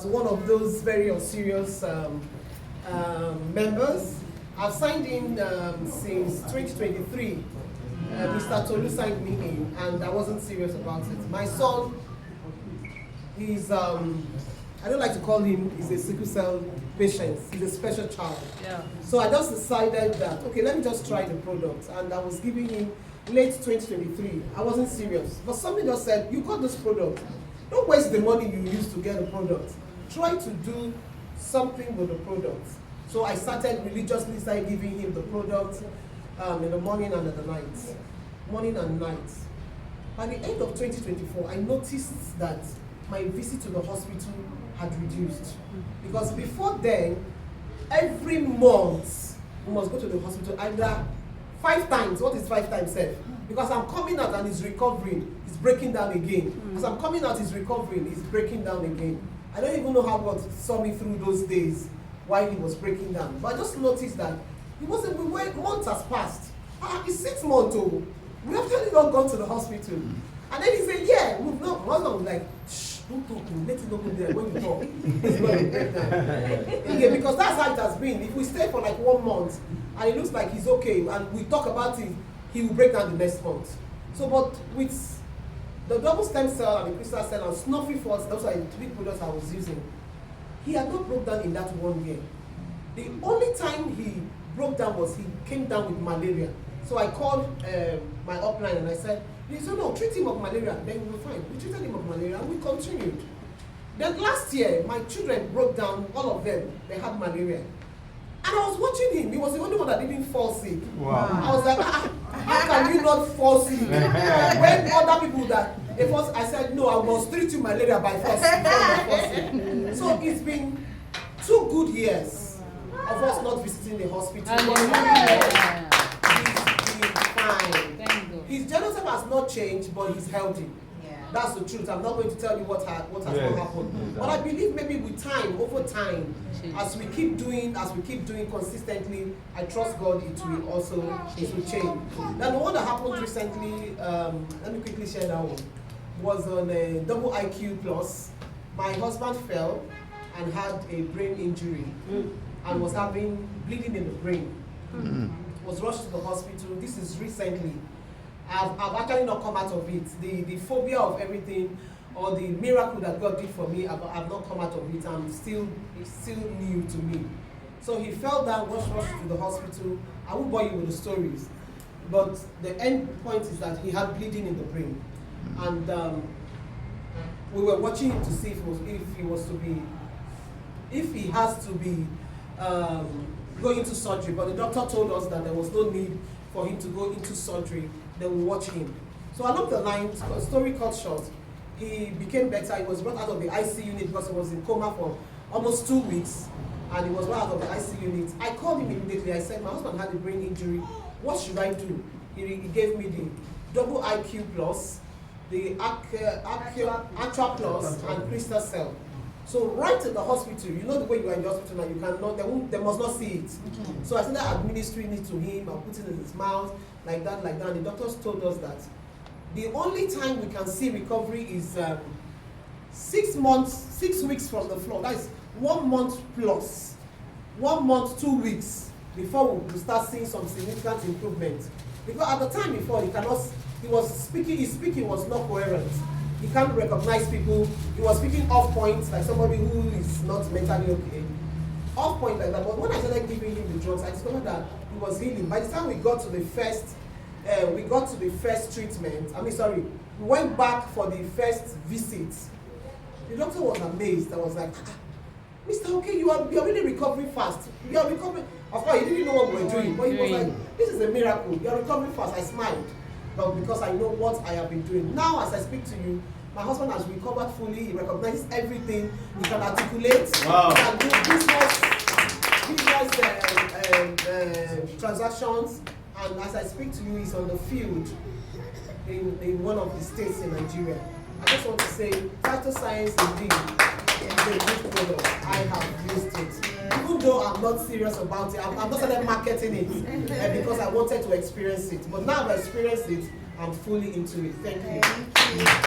one of those very unserious members. I've signed in since 2023. Mr. Tolu signed me in, and I wasn't serious about it. My son, he's, I don't like to call him, he's a sickle cell patient. He's a special child. Yeah. So I just decided that, okay, let me just try the product. And I was giving him late 2023. I wasn't serious. But somebody just said, you got this product. Don't waste the money you used to get a product. Try to do something with the product. So I started religiously giving him the product in the morning and at the night. Morning and night. By the end of 2024, I noticed that my visit to the hospital had reduced. Because before then, every month, we must go to the hospital either 5 times. What is 5 times, sir? Because I'm coming out and he's recovering, he's breaking down again. As I'm coming out, he's recovering, he's breaking down again. I don't even know how God saw me through those days while he was breaking down. But I just noticed that months has passed. It's 6 months old. We actually not gone to the hospital. And then he said, yeah, we've not. My husband was like, shh, don't talk, let it not go there. When we talk, it's going to break down. Okay, because that's how it has been. If we stay for like 1 month and it looks like he's okay and we talk about it, he will break down the next month. So, but with the double stem cell and the crystal cell and snuffy force, those are the 3 products I was using, he had not broke down in that 1 year. The only time he broke down was he came down with malaria. So I called my upline and I said, he said, no, treat him of malaria, then we were fine. We treated him of malaria and we continued. Then last year, my children broke down, all of them, they had malaria. And I was watching him, he was the only one that didn't fall sick. Wow. I was like, how can you not fall sick? When other people that, I said, no, I must treat you malaria by force. So it's been 2 good years of us not visiting the hospital. He's fine. His genotype has not changed, but he's healthy. Yeah. That's the truth. I'm not going to tell you what has not happened. But I believe maybe with time, over time, as we keep doing consistently, I trust God it will change. Now the one that happened recently, let me quickly share that one, was on a double IQ plus. My husband fell and had a brain injury and was having bleeding in the brain. Was rushed to the hospital. This is recently. I've actually not come out of it. The phobia of everything, or the miracle that God did for me, I've not come out of it. It's still new to me. So he fell down, was rushed to the hospital. I won't bore you with the stories, but the end point is that he had bleeding in the brain, and we were watching him to see if he has to be going into surgery. But the doctor told us that there was no need for him to go into surgery. They will watch him. So along the line, story cut short, he became better. He was brought out of the ICU unit because he was in coma for almost 2 weeks, and he was brought out of the ICU unit. I called him immediately. I said, my husband had a brain injury. What should I do? He gave me the double IQ plus, the Aqua plus, and crystal cell. So right at the hospital, you know the way you are in the hospital now, you cannot, they must not see it. So I started administering it to him, I put it in his mouth, like that. The doctors told us that the only time we can see recovery is 6 weeks from the floor. That is 1 month plus, 1 month, 2 weeks before we start seeing some significant improvement. Because at the time before, his speaking was not coherent. He can't recognize people. He was speaking off points, like somebody who is not mentally okay. Off point like that. But when I started giving him the drugs, I discovered that he was healing. By the time we got to the first treatment, we went back for the first visit. The doctor was amazed. I was like, Mr. Okay, you are really recovering fast. You are recovering. Of course, he didn't know what we were doing, but he was like, this is a miracle. You are recovering fast. I smiled. But because I know what I have been doing. Now, as I speak to you, my husband has recovered fully. He recognizes everything. He can articulate. Wow. He can do business transactions. And as I speak to you, he's on the field in one of the states in Nigeria. I just want to say, Phytoscience indeed is a good product. I have used it. Even though I'm not serious about it, I'm not started marketing it because I wanted to experience it. But now I've experienced it, I'm fully into it. Thank you.